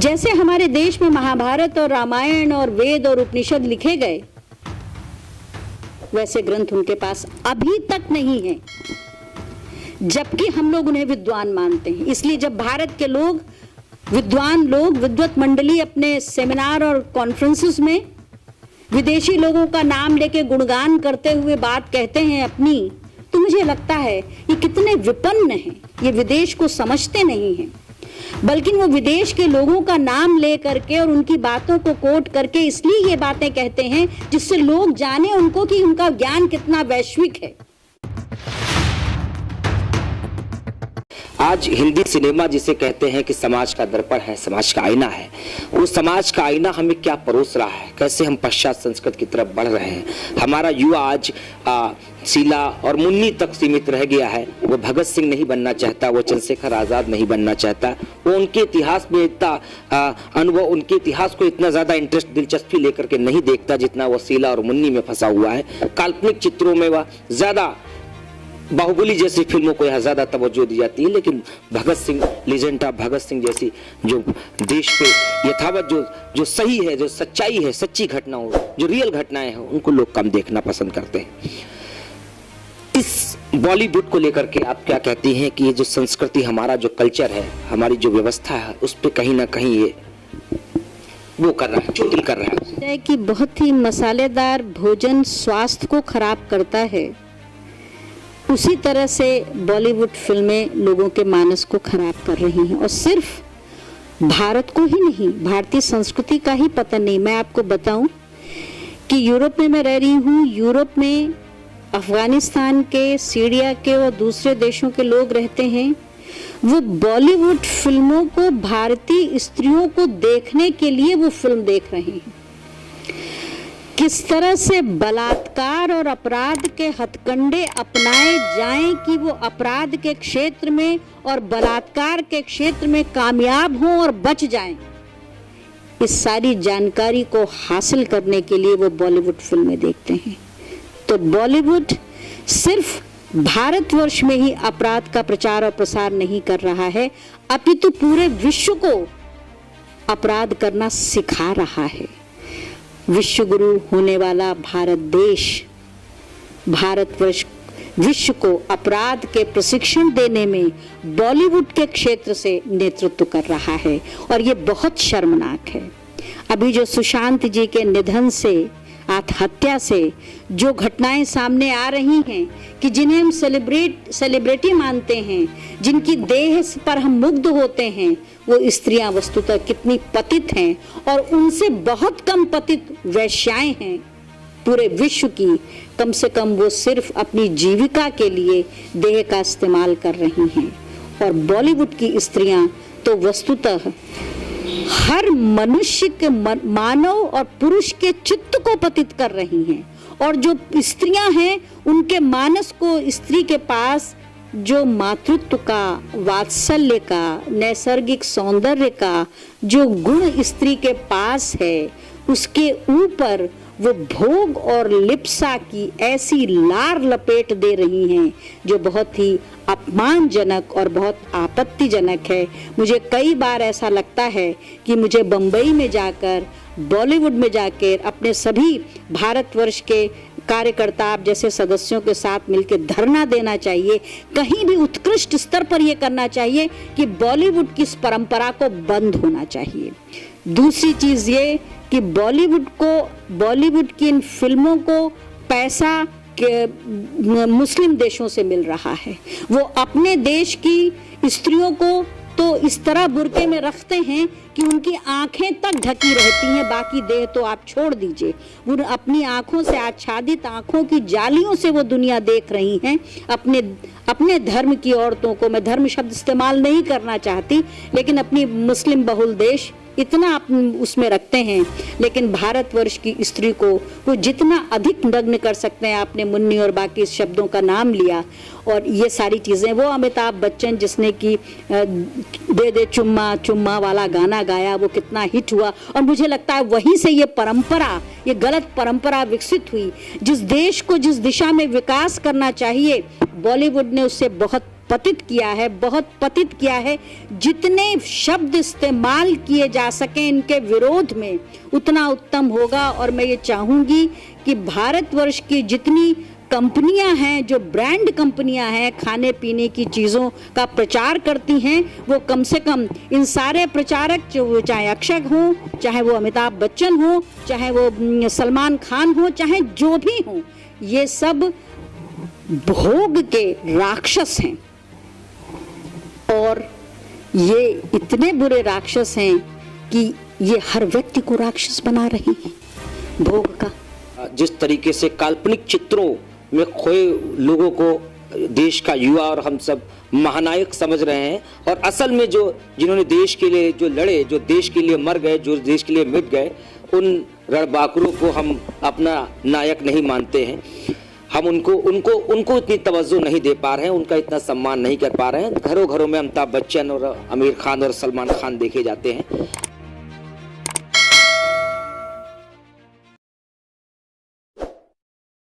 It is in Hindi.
जैसे हमारे देश में महाभारत और रामायण और वेद और उपनिषद लिखे गए, वैसे ग्रंथ उनके पास अभी तक नहीं है, जबकि हम लोग उन्हें विद्वान मानते हैं। इसलिए जब भारत के लोग, विद्वान लोग, विद्वत मंडली अपने सेमिनार और कॉन्फ्रेंसेस में विदेशी लोगों का नाम लेके गुणगान करते हुए बात कहते हैं अपनी, तो मुझे लगता है ये कितने विपन्न हैं, ये विदेश को समझते नहीं हैं, बल्कि वो विदेश के लोगों का नाम ले करके और उनकी बातों को कोट करके इसलिए ये बातें कहते हैं जिससे लोग जाने उनको कि उनका ज्ञान कितना वैश्विक है। आज हिंदी सिनेमा जिसे कहते हैं कि समाज का दर्पण है, समाज का आईना है, वो समाज का आईना हमें क्या परोस रहा है, कैसे हम पश्चात संस्कृति की तरफ बढ़ रहे हैं। हमारा युवा आज शीला और मुन्नी तक सीमित रह गया है। वो भगत सिंह नहीं बनना चाहता, वो चंद्रशेखर आजाद नहीं बनना चाहता, वो उनके इतिहास में इतना अनुभव, उनके इतिहास को इतना ज्यादा इंटरेस्ट, दिलचस्पी लेकर के नहीं देखता जितना वो शीला और मुन्नी में फंसा हुआ है। काल्पनिक चित्रों में वह ज्यादा, बाहुबली जैसी फिल्मों को यहाँ ज्यादा तवज्जो दी जाती है, लेकिन भगत सिंह, लीजेंड ऑफ भगत सिंह जैसी जो देश पे यथावत जो सही है, जो सच्चाई है, सच्ची घटनाओं, जो रियल घटनाएं हैं, उनको लोग कम देखना पसंद करते हैं। इस बॉलीवुड को लेकर के आप क्या कहती हैं कि ये जो संस्कृति, हमारा जो कल्चर है, हमारी जो व्यवस्था है, उस पे कहीं ना कहीं ये वो कर रहा है, चोटिल कर रहा है कि बहुत ही मसालेदार भोजन स्वास्थ्य को खराब करता है, उसी तरह से बॉलीवुड फिल्में लोगों के मानस को खराब कर रही हैं। और सिर्फ भारत को ही नहीं, भारतीय संस्कृति का ही पतन नहीं। मैं आपको बताऊं कि यूरोप में मैं रह रही हूं, यूरोप में अफगानिस्तान के, सीरिया के और दूसरे देशों के लोग रहते हैं। वो बॉलीवुड फिल्मों को, भारतीय स्त्रियों को देखने के लिए वो फिल्म देख रहे हैं। किस तरह से बलात्कार और अपराध के हथकंडे अपनाए जाएं कि वो अपराध के क्षेत्र में और बलात्कार के क्षेत्र में कामयाब हों और बच जाएं, इस सारी जानकारी को हासिल करने के लिए वो बॉलीवुड फिल्में देखते हैं। तो बॉलीवुड सिर्फ भारतवर्ष में ही अपराध का प्रचार और प्रसार नहीं कर रहा है, अपितु पूरे विश्व को अपराध करना सिखा रहा है। विश्व गुरु होने वाला भारत देश, भारतवर्ष विश्व को अपराध के प्रशिक्षण देने में बॉलीवुड के क्षेत्र से नेतृत्व कर रहा है, और ये बहुत शर्मनाक है। अभी जो सुशांत जी के निधन से, आत्महत्या से जो घटनाएं सामने आ रही हैं कि जिन्हें हम सेलिब्रिटी मानते हैं, जिनकी देह पर हम मुग्ध होते हैं, वो स्त्रियां वस्तुतः कितनी पतित हैं, और उनसे बहुत कम पतित वेश्याएं हैं पूरे विश्व की। कम से कम वो सिर्फ अपनी जीविका के लिए देह का इस्तेमाल कर रही हैं, और बॉलीवुड की स्त्रियां तो वस्तुतः हर मनुष्य के मानव और पुरुष के चित्त को पतित कर रही हैं। और जो स्त्रियां हैं, उनके मानस को, स्त्री के पास जो मातृत्व का, वात्सल्य का, नैसर्गिक सौंदर्य का जो गुण स्त्री के पास है, उसके ऊपर वो भोग और लिप्सा की ऐसी लार लपेट दे रही हैं जो बहुत ही अपमानजनक और बहुत आपत्तिजनक है। मुझे कई बार ऐसा लगता है कि मुझे बम्बई में जाकर, बॉलीवुड में जाकर अपने सभी भारतवर्ष के कार्यकर्ता आप जैसे सदस्यों के साथ मिलकर धरना देना चाहिए। कहीं भी उत्कृष्ट स्तर पर यह करना चाहिए कि बॉलीवुड की इस परंपरा को बंद होना चाहिए। दूसरी चीज ये कि बॉलीवुड की इन फिल्मों को पैसा के मुस्लिम देशों से मिल रहा है। वो अपने देश की स्त्रियों को तो इस तरह बुर्के में रखते हैं कि उनकी आंखें तक ढकी रहती हैं, बाकी देह तो आप छोड़ दीजिए। वो अपनी आंखों से आच्छादित आंखों की जालियों से वो दुनिया देख रही हैं। अपने धर्म की औरतों को, मैं धर्म शब्द इस्तेमाल नहीं करना चाहती, लेकिन अपनी मुस्लिम बहुल देश इतना उसमें रखते हैं, लेकिन भारतवर्ष की स्त्री को वो जितना अधिक नग्न कर सकते हैं। आपने मुन्नी और बाकी शब्दों का नाम लिया, और ये सारी चीज़ें, वो अमिताभ बच्चन जिसने कि दे दे चुम्मा चुम्मा वाला गाना गाया, वो कितना हिट हुआ। और मुझे लगता है वहीं से ये परंपरा, ये गलत परंपरा विकसित हुई। जिस देश को जिस दिशा में विकास करना चाहिए, बॉलीवुड ने उससे बहुत पतित किया है, बहुत पतित किया है। जितने शब्द इस्तेमाल किए जा सके इनके विरोध में उतना उत्तम होगा। और मैं ये चाहूँगी कि भारतवर्ष की जितनी कंपनियां हैं, जो ब्रांड कंपनियां हैं, खाने पीने की चीज़ों का प्रचार करती हैं, वो कम से कम इन सारे प्रचारक, चाहे अक्षय हो, चाहे वो अमिताभ बच्चन हो, चाहे वो सलमान खान हो, चाहे जो भी हो, ये सब भोग के राक्षस हैं। और ये इतने बुरे राक्षस हैं कि ये हर व्यक्ति को राक्षस बना रहे हैं भोग का। जिस तरीके से काल्पनिक चित्रों में खोए लोगों को देश का युवा और हम सब महानायक समझ रहे हैं, और असल में जो जिन्होंने देश के लिए जो लड़े, जो देश के लिए मर गए, जो देश के लिए मिट गए, उन रणबांकुरों को हम अपना नायक नहीं मानते हैं। हम उनको इतनी तवज्जो नहीं दे पा रहे हैं, उनका इतना सम्मान नहीं कर पा रहे हैं। घरों घरों में अमिताभ बच्चन और आमिर खान और सलमान खान देखे जाते हैं।